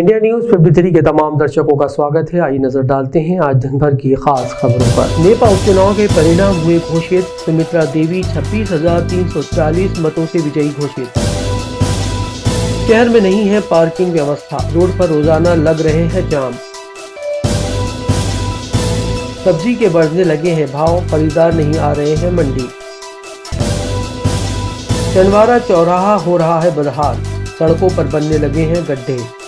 India news 53 के तमाम दर्शकों का स्वागत है। आइए नजर डालते हैं आज दिन भर की खास खबरों पर। नेपा उपचुनाव के परिणाम हुए घोषित। सुमित्रा देवी 26,340 मतों से विजयी घोषित। शहर में नहीं है पार्किंग व्यवस्था, रोड पर रोजाना लग रहे हैं जाम। सब्जी के बढ़ने लगे हैं भाव, खरीदार नहीं आ रहे हैं मंडी। चंदवारा चौराहा हो रहा है बदहाल, सड़कों पर बनने लगे हैं गड्ढे।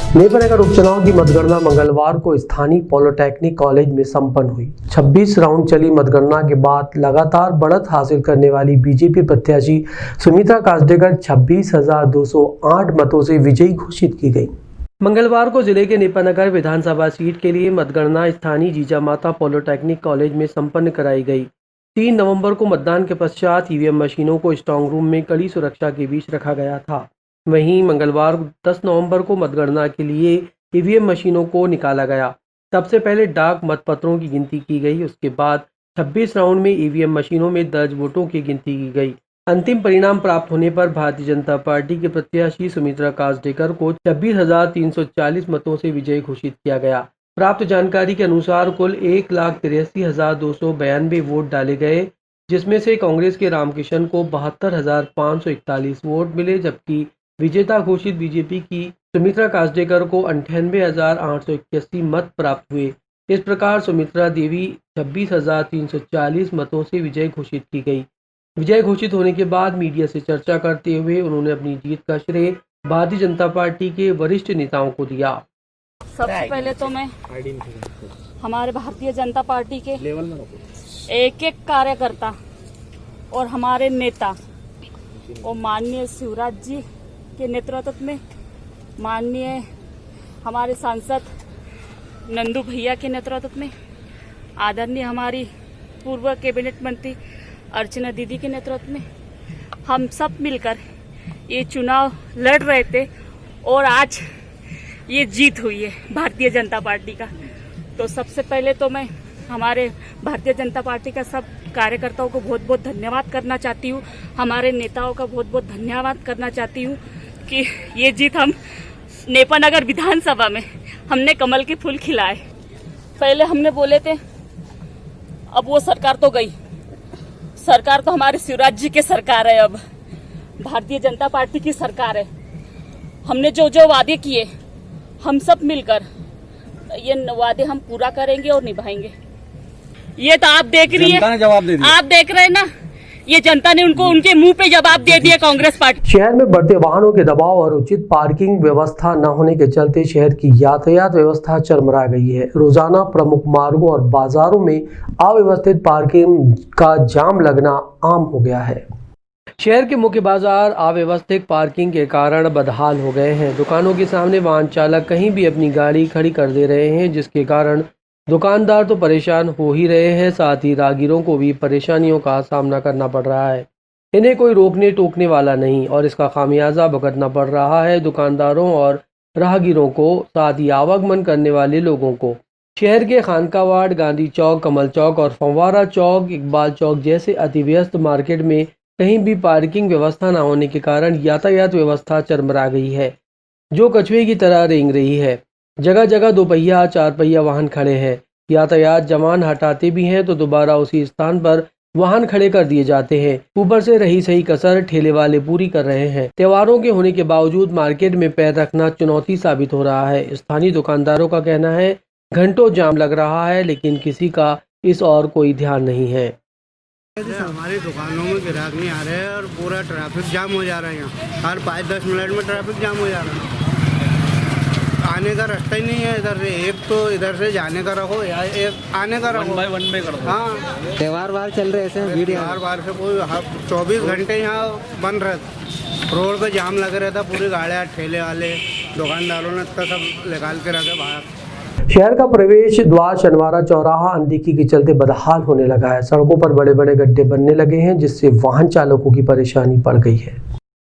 नेपा नगर उपचुनाव की मतगणना मंगलवार को स्थानीय पॉलिटेक्निक कॉलेज में संपन्न हुई। 26 राउंड चली मतगणना के बाद लगातार बढ़त हासिल करने वाली बीजेपी प्रत्याशी सुमित्रा कास्डेकर 26,208 मतों से विजयी घोषित की गई। मंगलवार को जिले के नेपा नगर विधानसभा सीट के लिए मतगणना स्थानीय जीजामाता पॉलिटेक्निक कॉलेज में संपन्न कराई गई। 3 नवंबर को मतदान के पश्चात ईवीएम मशीनों को स्ट्रांग रूम में कड़ी सुरक्षा के बीच रखा गया था। वहीं मंगलवार 10 नवंबर को मतगणना के लिए ईवीएम मशीनों को निकाला गया। सबसे पहले डाक मतपत्रों की गिनती की गई, उसके बाद 26 राउंड में ईवीएम मशीनों में दर्ज वोटों की गिनती की गई। अंतिम परिणाम प्राप्त होने पर भारतीय जनता पार्टी के प्रत्याशी सुमित्रा कास्डेकर को 26,340 मतों से विजयी घोषित किया गया। प्राप्त जानकारी के अनुसार कुल 1,83,292 वोट डाले गए, जिसमें से कांग्रेस के रामकिशन को 72,541 वोट मिले, जबकि विजेता घोषित बीजेपी की सुमित्रा कास्डेकर को 98,881 मत प्राप्त हुए। इस प्रकार सुमित्रा देवी 26,340 मतों से विजय घोषित की गई। विजय घोषित होने के बाद मीडिया से चर्चा करते हुए उन्होंने अपनी जीत का श्रेय भारतीय जनता पार्टी के वरिष्ठ नेताओं को दिया। सबसे पहले तो मैं हमारे भारतीय जनता पार्टी के एक एक कार्यकर्ता और हमारे नेता और माननीय शिवराज जी के नेतृत्व में, माननीय हमारे सांसद नंदू भैया के नेतृत्व में, आदरणीय हमारी पूर्व कैबिनेट मंत्री अर्चना दीदी के नेतृत्व में हम सब मिलकर ये चुनाव लड़ रहे थे और आज ये जीत हुई है भारतीय जनता पार्टी का। तो सबसे पहले तो मैं हमारे भारतीय जनता पार्टी का सब कार्यकर्ताओं को बहुत बहुत धन्यवाद करना चाहती हूँ, हमारे नेताओं का बहुत बहुत धन्यवाद करना चाहती हूँ कि ये जीत हम नेपा नगर विधानसभा में हमने कमल के फूल खिलाए। पहले हमने बोले थे, अब वो सरकार तो गई, सरकार तो हमारे शिवराज जी की सरकार है, अब भारतीय जनता पार्टी की सरकार है। हमने जो जो वादे किए हम सब मिलकर ये वादे हम पूरा करेंगे और निभाएंगे। ये तो आप देख रही है, जवाब दे दिया। आप देख रहे हैं ना, ये जनता ने उनको उनके मुंह पे जवाब दे दिया कांग्रेस पार्टी। शहर में बढ़ते वाहनों के दबाव और उचित पार्किंग व्यवस्था न होने के चलते शहर की यातायात व्यवस्था चरमरा गई है। रोजाना प्रमुख मार्गों और बाजारों में अव्यवस्थित पार्किंग का जाम लगना आम हो गया है। शहर के मुख्य बाजार अव्यवस्थित पार्किंग के कारण बदहाल हो गए हैं। दुकानों के सामने वाहन चालक कहीं भी अपनी गाड़ी खड़ी कर दे रहे हैं, जिसके कारण दुकानदार तो परेशान हो ही रहे हैं, साथ ही राहगीरों को भी परेशानियों का सामना करना पड़ रहा है। इन्हें कोई रोकने टोकने वाला नहीं और इसका खामियाजा भुगतना पड़ रहा है दुकानदारों और राहगीरों को, साथ ही आवागमन करने वाले लोगों को। शहर के खानकावाड़, गांधी चौक, कमल चौक और फंवारा चौक, इकबाल चौक जैसे अतिव्यस्त मार्केट में कहीं भी पार्किंग व्यवस्था न होने के कारण यातायात व्यवस्था चरमरा गई है, जो कछुए की तरह रेंग रही है। जगह जगह 2 पहिया 4 पहिया वाहन खड़े हैं। यातायात जवान हटाते भी हैं तो दोबारा उसी स्थान पर वाहन खड़े कर दिए जाते हैं। ऊपर से रही सही कसर ठेले वाले पूरी कर रहे हैं। त्योहारों के होने के बावजूद मार्केट में पैर रखना चुनौती साबित हो रहा है। स्थानीय दुकानदारों का कहना है घंटों जाम लग रहा है, लेकिन किसी का इस और कोई ध्यान नहीं है। हमारी दुकानों में ग्राहक नहीं आ रहे हैं और पूरा ट्रैफिक जाम हो जा रहा है। यहाँ हर 5-10 मिनट में ट्रैफिक जाम हो जा रहा है। आने का रास्ता ही नहीं है इधर से, एक तो इधर से जाने का रखो या एक आने का रखो, वन बाय कर दो। हाँ, त्योहार बार चल रहे ऐसे त्योहार से कोई 24 घंटे यहाँ बंद रहे, रोड पे जाम लगे रहता। पूरी गाड़ियाँ, ठेले वाले, दुकानदारों ने इतना सब निकाल के रखे बाहर। शहर का प्रवेश द्वार शनिवारा चौराहा अनदेखी के चलते बदहाल होने लगा है। सड़कों पर बड़े बड़े गड्ढे बनने लगे हैं, जिससे वाहन चालकों की परेशानी बढ़ गई है।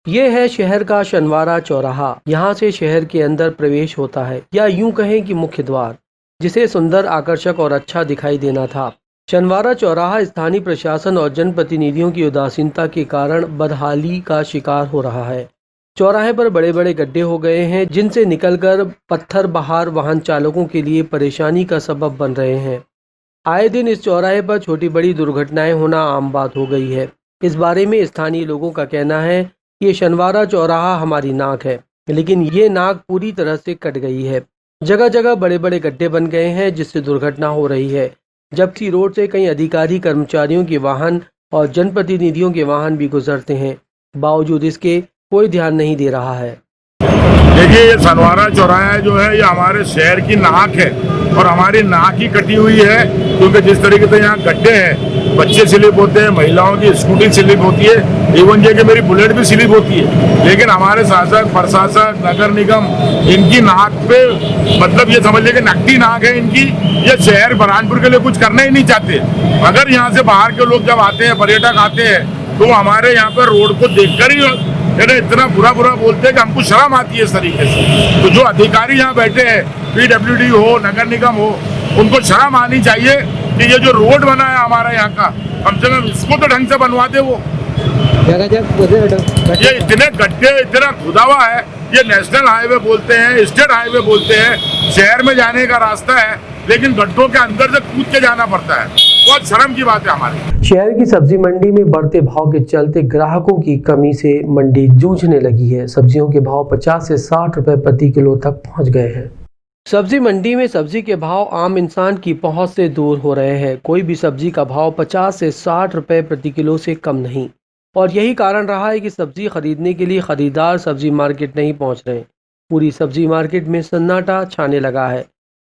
ये है शहर का शनिवारा चौराहा। यहाँ से शहर के अंदर प्रवेश होता है, या यूं कहें कि मुख्य द्वार, जिसे सुंदर, आकर्षक और अच्छा दिखाई देना था। शनिवारा चौराहा स्थानीय प्रशासन और जनप्रतिनिधियों की उदासीनता के कारण बदहाली का शिकार हो रहा है। चौराहे पर बड़े बड़े गड्ढे हो गए हैं, जिनसे निकलकर पत्थर बाहर वाहन चालकों के लिए परेशानी का सबब बन रहे हैं। आए दिन इस चौराहे पर छोटी बड़ी दुर्घटनाएं होना आम बात हो गई है। इस बारे में स्थानीय लोगों का कहना है कि ये शनिवारा चौराहा हमारी नाक है, लेकिन ये नाक पूरी तरह से कट गई है। जगह जगह बड़े बड़े गड्ढे बन गए हैं, जिससे दुर्घटना हो रही है। जबकि रोड से कई अधिकारी, कर्मचारियों के वाहन और जनप्रतिनिधियों के वाहन भी गुजरते हैं। बावजूद इसके कोई ध्यान नहीं दे रहा है। देखिए, ये सनवारा चौराहा जो है, ये हमारे शहर की नाक है और हमारी नाक ही कटी हुई है, क्योंकि जिस तरीके से यहाँ गड्ढे हैं, बच्चे स्लिप होते हैं, महिलाओं की स्कूटी स्लिप होती है, इवन ये कि मेरी बुलेट भी स्लिप होती है। लेकिन हमारे शासक, प्रशासक, नगर निगम इनकी नाक पे, मतलब ये समझ लीजिए नकदी नाक है इनकी। ये शहर बुरहानपुर के लिए कुछ करना ही नहीं चाहते। अगर यहाँ से बाहर के लोग जब आते हैं, पर्यटक आते हैं, तो हमारे यहाँ पर रोड को देखकर ही इतना बुरा बोलते हैं कि हमको शर्म आती है इस तरीके से। तो जो अधिकारी यहाँ बैठे हैं, PWD हो, नगर निगम हो, उनको शर्म आनी चाहिए कि ये जो रोड बना है हमारा यहाँ का, कम से कम इसको तो ढंग से बनवा दे। वो ये इतने गड्ढे, इतना खुदा हुआ है। ये नेशनल हाईवे बोलते हैं, स्टेट हाईवे बोलते हैं, शहर में जाने का रास्ता है, लेकिन गड्ढों के अंदर से कूद के जाना पड़ता है। बहुत शर्म की बात है हमारी। शहर की सब्जी मंडी में बढ़ते भाव के चलते ग्राहकों की कमी से मंडी जूझने लगी है। सब्जियों के भाव 50 से 60 रुपए प्रति किलो तक पहुंच गए हैं। सब्जी मंडी में सब्जी के भाव आम इंसान की पहुंच से दूर हो रहे हैं। कोई भी सब्जी का भाव 50 से 60 रुपए प्रति किलो से कम नहीं, और यही कारण रहा है कि सब्जी खरीदने के लिए खरीदार सब्जी मार्केट नहीं पहुंच रहे। पूरी सब्जी मार्केट में सन्नाटा छाने लगा है।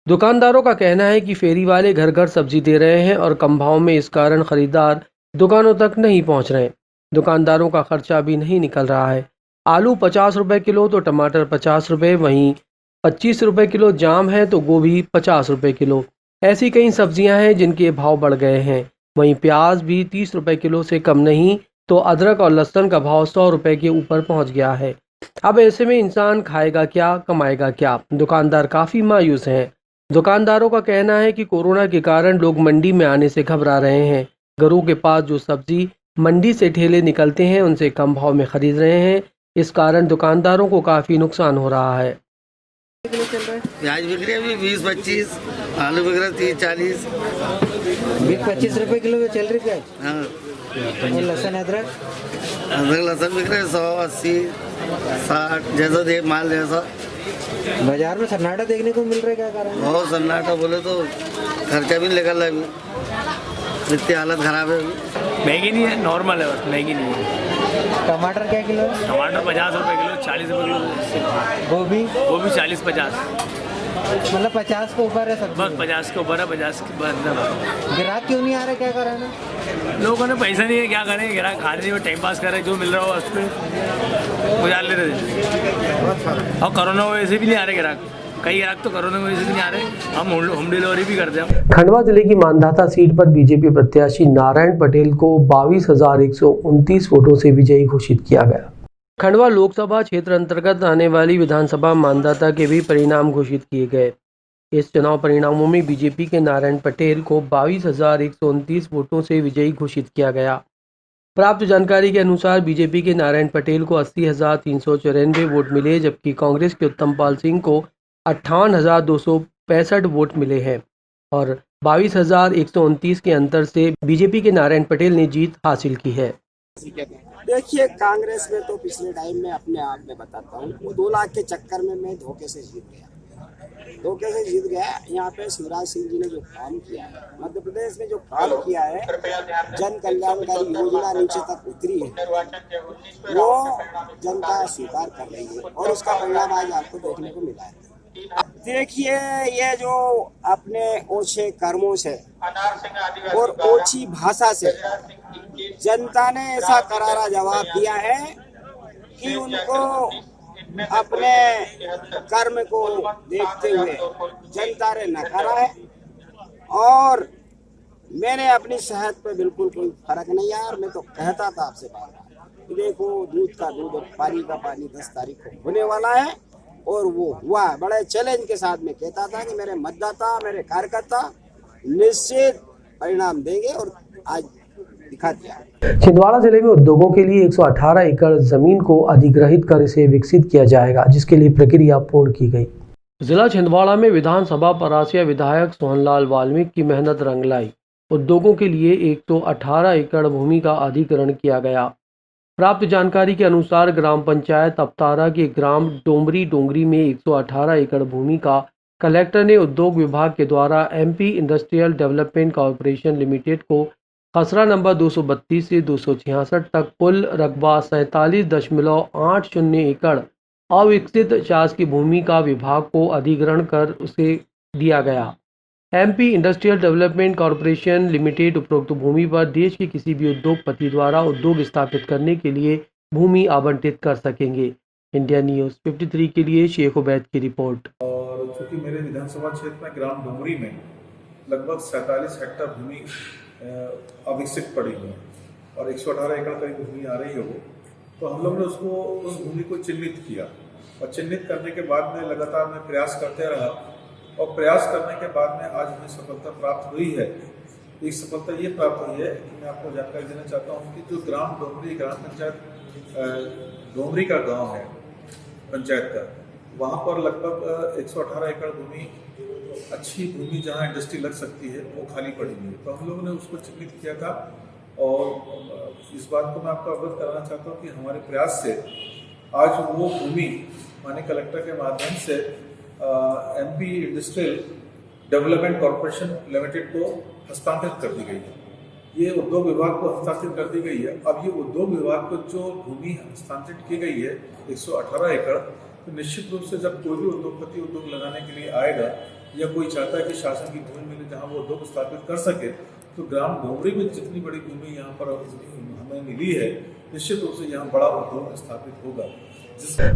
दुकानदारों का कहना है कि फेरी वाले घर घर सब्जी दे रहे हैं और कम भाव में, इस कारण खरीदार दुकानों तक नहीं पहुंच रहे। दुकानदारों का खर्चा भी नहीं निकल रहा है। आलू 50 रुपए किलो तो टमाटर 50 रुपए, वहीं 25 रुपए किलो जाम है तो गोभी 50 रुपए किलो। ऐसी कई सब्जियां हैं जिनके भाव बढ़ गए हैं। वहीं प्याज भी 30 रुपए किलो से कम नहीं, तो अदरक और लहसुन का भाव 100 रुपए के ऊपर पहुंच गया है। अब ऐसे में इंसान खाएगा क्या, कमाएगा क्या? दुकानदार काफ़ी मायूस हैं। दुकानदारों का कहना है कि कोरोना के कारण लोग मंडी में आने से घबरा रहे हैं। घरों के पास जो सब्जी मंडी से ठेले निकलते हैं, उनसे कम भाव में खरीद रहे हैं। इस कारण दुकानदारों को काफ़ी नुकसान हो रहा है। प्याज बिक रही है अभी 20-25, आलू बिक रहा है 30-40, 20-25 रुपए किलो चल रही प्याज। हाँ, और लहसुन अदरक लहसुन बिक रहे 100, 80, 60, जैसा दे माल जैसा। बाजार में सन्नाटा देखने को मिल रहा है, क्या कारण? बहुत सन्नाटा, बोले तो खर्चा भी निकल रहा है अभी, इतनी हालत खराब है अभी। महंगी नहीं है, नॉर्मल है, बस महंगी नहीं है। टमाटर क्या किलो है? टमाटर 50 रुपए किलो, 40 रुपए किलो। गोभी? गोभी 40-50, मतलब 50 के ऊपर है सब। बस 50 के ऊपर है, 50 के बाद। ग्राहक क्यों नहीं आ रहे, क्या कारण है? लोगों ने पैसा नहीं है, क्या करें? ग्राहक खाने नहीं, टाइम पास कर रहे, जो मिल रहा हो उस पर गुजार ले रहे। और कोरोना की वजह से भी नहीं आ रहे ग्राहक। कई ग्राहक तो कोरोना की वजह से नहीं आ रहे। हम होम डिलीवरी भी करते हैं। खंडवा जिले की मानधाता सीट पर बीजेपी प्रत्याशी नारायण पटेल को 22,129 वोटों से विजयी घोषित किया गया। खंडवा लोकसभा क्षेत्र अंतर्गत आने वाली विधानसभा मानधाता के भी परिणाम घोषित किए गए। इस चुनाव परिणामों में बीजेपी के नारायण पटेल को 22,129 वोटों से विजयी घोषित किया गया। प्राप्त जानकारी के अनुसार बीजेपी के नारायण पटेल को 80,394 वोट मिले, जबकि कांग्रेस के उत्तम पाल सिंह को 58,265 वोट मिले हैं और 22,129 के अंतर से बीजेपी के नारायण पटेल ने जीत हासिल की है। देखिए, कांग्रेस में तो पिछले टाइम में अपने आप में बताता हूँ, वो 2 लाख के चक्कर में मैं धोखे से जीत गया। यहाँ पे शिवराज सिंह जी ने जो काम किया है, मध्य प्रदेश में जो काम किया है, जन कल्याणकारी योजना नीचे तक उतरी है, वो जनता स्वीकार कर रही है और उसका परिणाम आज आपको देखने को मिला है। देखिए, ये जो अपने ओछे कर्मों से और ओछी भाषा से जनता ने ऐसा करारा जवाब दिया है कि उनको अपने कर्म को देखते हुए जनता ने नकारा है। और मैंने अपनी सेहत पे बिल्कुल कोई फर्क नहीं आया और मैं तो कहता था आपसे बार, देखो दूध का दूध और पानी का पानी 10 तारीख को होने वाला है और वो हुआ। बड़े चैलेंज के साथ में कहता था कि मेरे मतदाता, मेरे कार्यकर्ता निश्चित परिणाम देंगे और आज दिखा दिया। छिंदवाड़ा जिले में उद्योगों के लिए 118 एकड़ जमीन को अधिग्रहित कर इसे विकसित किया जाएगा, जिसके लिए प्रक्रिया पूर्ण की गई। जिला छिंदवाड़ा में विधानसभा परासिया विधायक सोहनलाल वाल्मीकि की मेहनत रंग लाई। उद्योगों के लिए 118 एकड़ भूमि का अधिग्रहण किया गया। प्राप्त जानकारी के अनुसार ग्राम पंचायत अवतारा के ग्राम डोमरी डोंगरी में 118 एकड़ भूमि का कलेक्टर ने उद्योग विभाग के द्वारा MP industrial development corporation limited को खसरा नंबर 232 से 266 तक कुल रकबा 47.80 एकड़ अविकसित शासकीय भूमि का विभाग को अधिग्रहण कर उसे दिया गया। MP industrial development corporation limited उपरोक्त भूमि पर देश के किसी भी उद्योगपति द्वारा उद्योग स्थापित करने के लिए भूमि आवंटित कर सकेंगे। इंडिया न्यूज़ 53 के लिए शेख उबैद की रिपोर्ट। और चूँकि मेरे विधानसभा क्षेत्र में ग्राम डोंगरी में लगभग 47 हेक्टेयर भूमि अविकसित पड़ी हुई है और 118 एकड़ करीब भूमि आ रही है वो, तो हम लोग ने उस भूमि को चिन्हित किया और चिन्हित करने के बाद में लगातार मैं प्रयास करते रहा और प्रयास करने के बाद में आज हमें सफलता प्राप्त हुई है। एक सफलता ये प्राप्त हुई है कि मैं आपको जानकारी देना चाहता हूँ कि जो ग्राम डोंगरी ग्राम पंचायत डोंगरी का गांव है पंचायत का, वहाँ पर लगभग 118 एकड़ भूमि अच्छी भूमि जहाँ इंडस्ट्री लग सकती है वो खाली पड़ी हुई है, तो हम लोगों ने उसको चिन्हित किया था। और इस बात को मैं आपको अवगत कराना चाहता हूँ कि हमारे प्रयास से आज वो भूमि माननीय कलेक्टर के माध्यम से MP industrial development corporation limited को हस्तांतरित कर दी गई है। ये उद्योग विभाग को हस्तांतरित कर दी गई है। अब ये उद्योग विभाग को जो भूमि हस्तांतरित की गई है 118 एकड़, तो निश्चित रूप से जब कोई भी उद्योगपति उद्योग लगाने के लिए आएगा या कोई चाहता है कि शासन की भूमि मिले जहाँ वो उद्योग स्थापित कर सके, तो ग्राम डोंगरी में जितनी बड़ी भूमि यहाँ पर हमें मिली है, निश्चित रूप से यहाँ बड़ा उद्योग स्थापित होगा।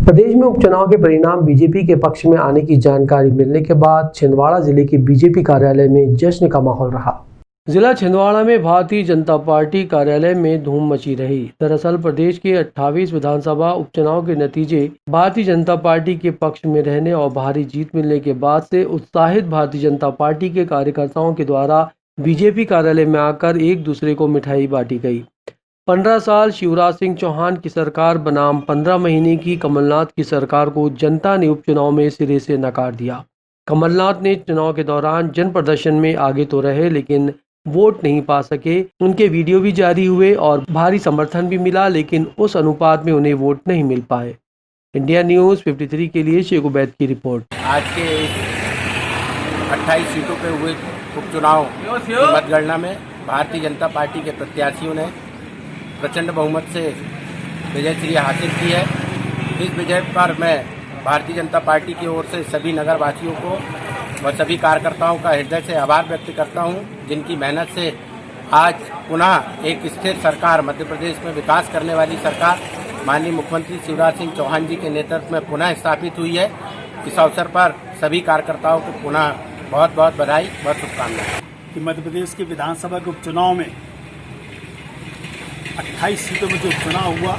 प्रदेश में उपचुनाव के परिणाम बीजेपी के पक्ष में आने की जानकारी मिलने के बाद छिंदवाड़ा जिले के बीजेपी कार्यालय में जश्न का माहौल रहा। जिला छिंदवाड़ा में भारतीय जनता पार्टी कार्यालय में धूम मची रही। दरअसल प्रदेश के 28 विधानसभा उपचुनाव के नतीजे भारतीय जनता पार्टी के पक्ष में रहने और भारी जीत मिलने के बाद से उत्साहित भारतीय जनता पार्टी के कार्यकर्ताओं के द्वारा बीजेपी कार्यालय में आकर एक दूसरे को मिठाई बांटी गई। 15 साल शिवराज सिंह चौहान की सरकार बनाम 15 महीने की कमलनाथ की सरकार को जनता ने उपचुनाव में सिरे से नकार दिया। कमलनाथ ने चुनाव के दौरान जन प्रदर्शन में आगे तो रहे लेकिन वोट नहीं पा सके। उनके वीडियो भी जारी हुए और भारी समर्थन भी मिला, लेकिन उस अनुपात में उन्हें वोट नहीं मिल पाए। इंडिया न्यूज़ 53 के लिए शेख उबैद की रिपोर्ट। आज के 28 सीटों पे हुए उपचुनाव की मतगणना में भारतीय जनता पार्टी के प्रत्याशियों ने प्रचंड बहुमत से विजय श्री हासिल की है। इस विजय पर मैं भारतीय जनता पार्टी की ओर से सभी नगरवासियों को व सभी कार्यकर्ताओं का हृदय से आभार व्यक्त करता हूं, जिनकी मेहनत से आज पुनः एक स्थिर सरकार, मध्य प्रदेश में विकास करने वाली सरकार माननीय मुख्यमंत्री शिवराज सिंह चौहान जी के नेतृत्व में पुनः स्थापित हुई है। इस अवसर पर सभी कार्यकर्ताओं को पुनः बहुत बहुत बधाई, बहुत शुभकामनाएं। कि मध्य प्रदेश के विधानसभा के उपचुनाव में 28 सीटों में जो उपचुनाव हुआ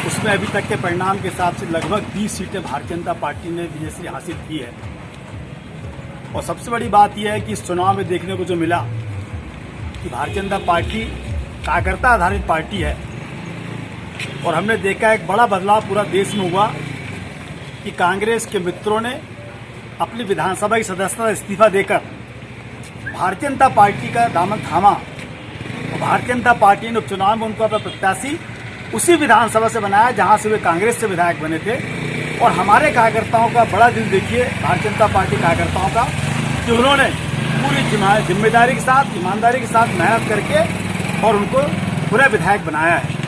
उसमें अभी तक के परिणाम के हिसाब से लगभग 20 सीटें भारतीय जनता पार्टी ने विजयश्री हासिल की है। और सबसे बड़ी बात यह है कि इस चुनाव में देखने को जो मिला कि भारतीय जनता पार्टी कार्यकर्ता आधारित पार्टी है और हमने देखा एक बड़ा बदलाव पूरा देश में हुआ कि कांग्रेस के मित्रों ने अपनी विधानसभा की सदस्यता इस्तीफा देकर भारतीय जनता पार्टी का दामन थामा और भारतीय जनता पार्टी ने उपचुनाव में उनको अपना प्रत्याशी उसी विधानसभा से बनाया जहां से वे कांग्रेस से विधायक बने थे। और हमारे कार्यकर्ताओं का बड़ा दिल देखिए, भारतीय जनता पार्टी कार्यकर्ताओं का, कि उन्होंने पूरी जिम्मेदारी के साथ, ईमानदारी के साथ मेहनत करके और उनको पूरा विधायक बनाया है।